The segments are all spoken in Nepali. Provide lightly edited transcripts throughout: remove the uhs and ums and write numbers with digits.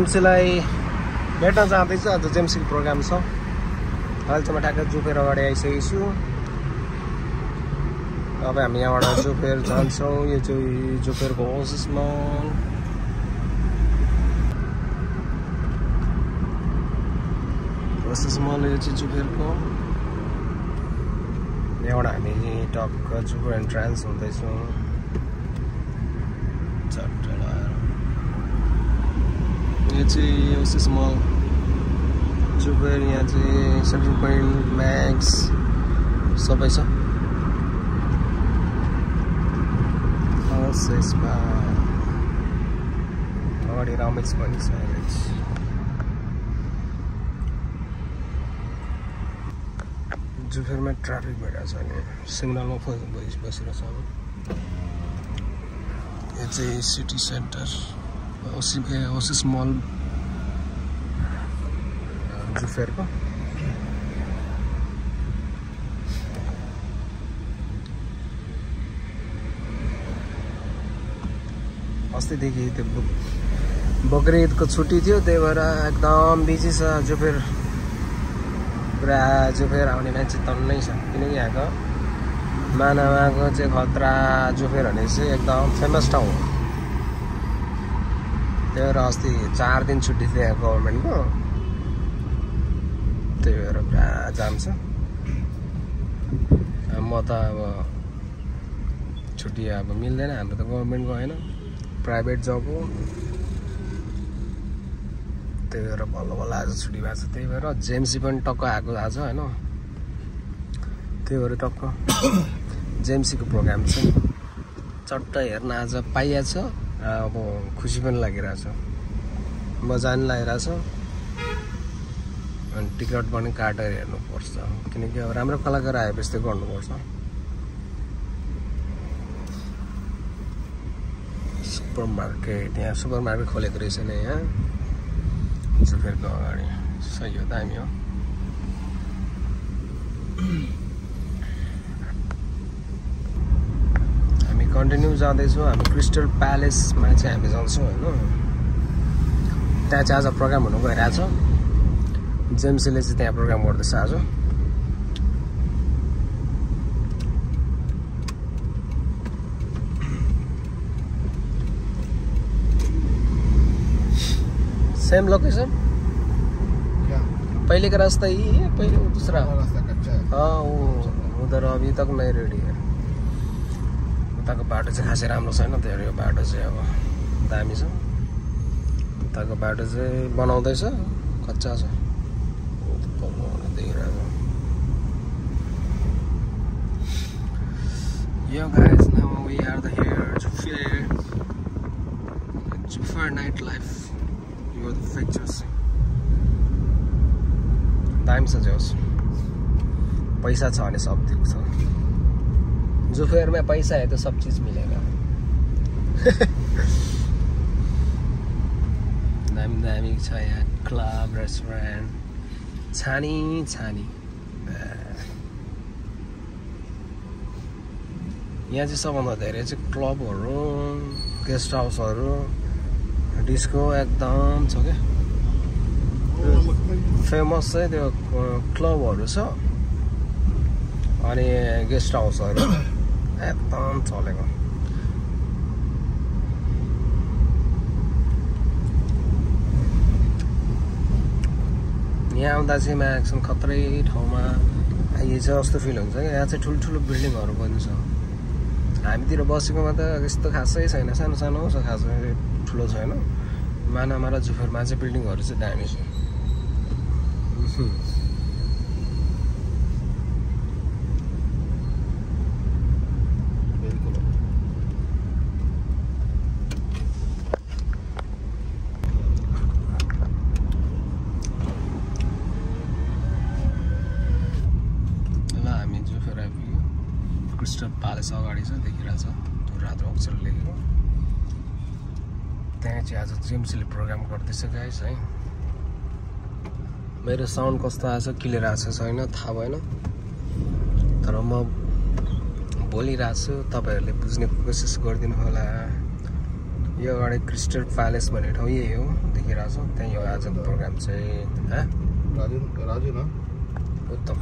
जेम्सीलाई भेट्न जाँदैछु। आज जेम्सीको प्रोग्राम छ। अहिले चाहिँ म ठ्याक्कै जुफेर अगाडि आइसकेको छु। अब हामी यहाँबाट जुफेर जान्छौँ। यो चाहिँ जुफेरको ओसिस मल। ओसिस मल यो चाहिँ जुफेरको। यहाँबाट हामी टक्क जुफेर एन्ट्रान्स हुँदैछौँ। यो चाहिँ ओसिस मल जुफेर। यहाँ चाहिँ सेन्ट्रल पोइन्ट म्याक्स सबै छ। अगाडि रामेक्स पनि छ। जुफेरमा ट्राफिक भइरहेछ अनि सिग्नलमा बसिरहेछ। अब यो चाहिँ सिटी सेन्टर ओसिस मल जुफेरको। अस्तिदेखि त्यो बकरिदको छुट्टी थियो, त्यही भएर एकदम बिजी छ जुफेर। पुरा जुफेर आउने मान्छे तन्नै छ, किनकि यहाँको मानामाको चाहिँ खतरा जुफेर भने चाहिँ एकदम फेमस ठाउँ हो। त्यही भएर अस्ति 4 दिन छुट्टी थियो यहाँ गभर्मेन्टको, त्यही भएर पुरा जाम छ। म त अब छुट्टी अब मिल्दैन, हाम्रो त गभर्मेन्टको होइन, प्राइभेट जब हो। त्यही भएर बल्ल बल्ल आज छुट्टी भएको छ। त्यही भएर जेम्सी पनि टक्क आएको आज होइन। त्यही भएर टक्क जेम्सीको प्रोग्राम छ। चट्ट हेर्न आज पाइएको छ। अब खुसी पनि लागिरहेछ, मजा पनि लागिरहेछ। अनि टिकट पनि काटेर हेर्नुपर्छ, किनकि अब राम्रो कलाकार आएपछि त्यो गर्नुपर्छ। सुपर मार्केट, यहाँ सुपर मार्केट खोलेको रहेछ नि यहाँ जुफेरको अगाडि। सही हो, दामी हो। हामी कन्टिन्यू जाँदैछौँ। हामी क्रिस्टल प्यालेसमा चाहिँ हामी जान्छौँ होइन। त्यहाँ चाहिँ आज प्रोग्राम हुनु गइरहेछ। जेम्सीले चाहिँ त्यहाँ प्रोग्राम गर्दैछ आज। सेम लोकेशन पहले का रास्ता ही है, पहले वो दूसरा रास्ता कच्चा है। हाँ, वो उधर अभी तक नहीं रेडी है। उताको बाटो चाहिँ खासै राम्रो छैन, त्यही यो बाटो चाहिँ अब दामी छ। उताको बाटो चाहिँ बनाउँदैछ, कच्चा छ। Yo guys, now we are here Jufair nightlife. You are the pictures. दामी छ जोस्। पैसा छ भने सब दिन्छ। जुफेर में पैसा है तो सब चीज मिलेगा। दामी दामी छ यहाँ क्लब, रेस्टुरेन्ट, छानी छानी। यहाँ चाहिँ सबभन्दा धेरै चाहिँ क्लबहरू, गेस्ट हाउसहरू, डिस्को एकदम छ क्या। फेमस चाहिँ त्यो क्लबहरू छ अनि गेस्ट हाउसहरू एकदम चलेको। यहाँ आउँदा चाहिँ म्याक्सिमम खत्रै ठाउँमा आइएछ जस्तो फिल हुन्छ क्या। यहाँ चाहिँ ठुल्ठुलो बिल्डिङहरू पनि छ। हामीतिर बसेकोमा त यस्तो खासै छैन, सानो सानो छ, खासै ठुलो छैन। मानामा र जुफेरमा चाहिँ बिल्डिङहरू चाहिँ दामी छ। ल हामी जुफेर आइपुग्यो। क्रिस्टल प्यालेस अगाडि छ, देखिरहेछ त्यो रातो अक्षर लेखेको। त्यहाँ चाहिँ आज जेम्सीले प्रोग्राम गर्दैछ गाइस है। मेरो साउन्ड कस्तो आएछ, क्लियर आएछ छैन थाहा भएन, तर म बोलिरहेको छु, तपाईँहरूले बुझ्ने कोसिस गरिदिनु होला। यो अगाडि क्रिस्टल प्यालेस भन्ने ठाउँ यही हो देखिरहेको छ त्यही हो आजको प्रोग्राम चाहिँ राजु न उत्तम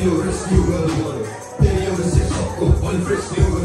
एउटा रेस्क्यु गर्नु पर्यो त्यही एउटा शिक्षकको पनि रेस्क्यु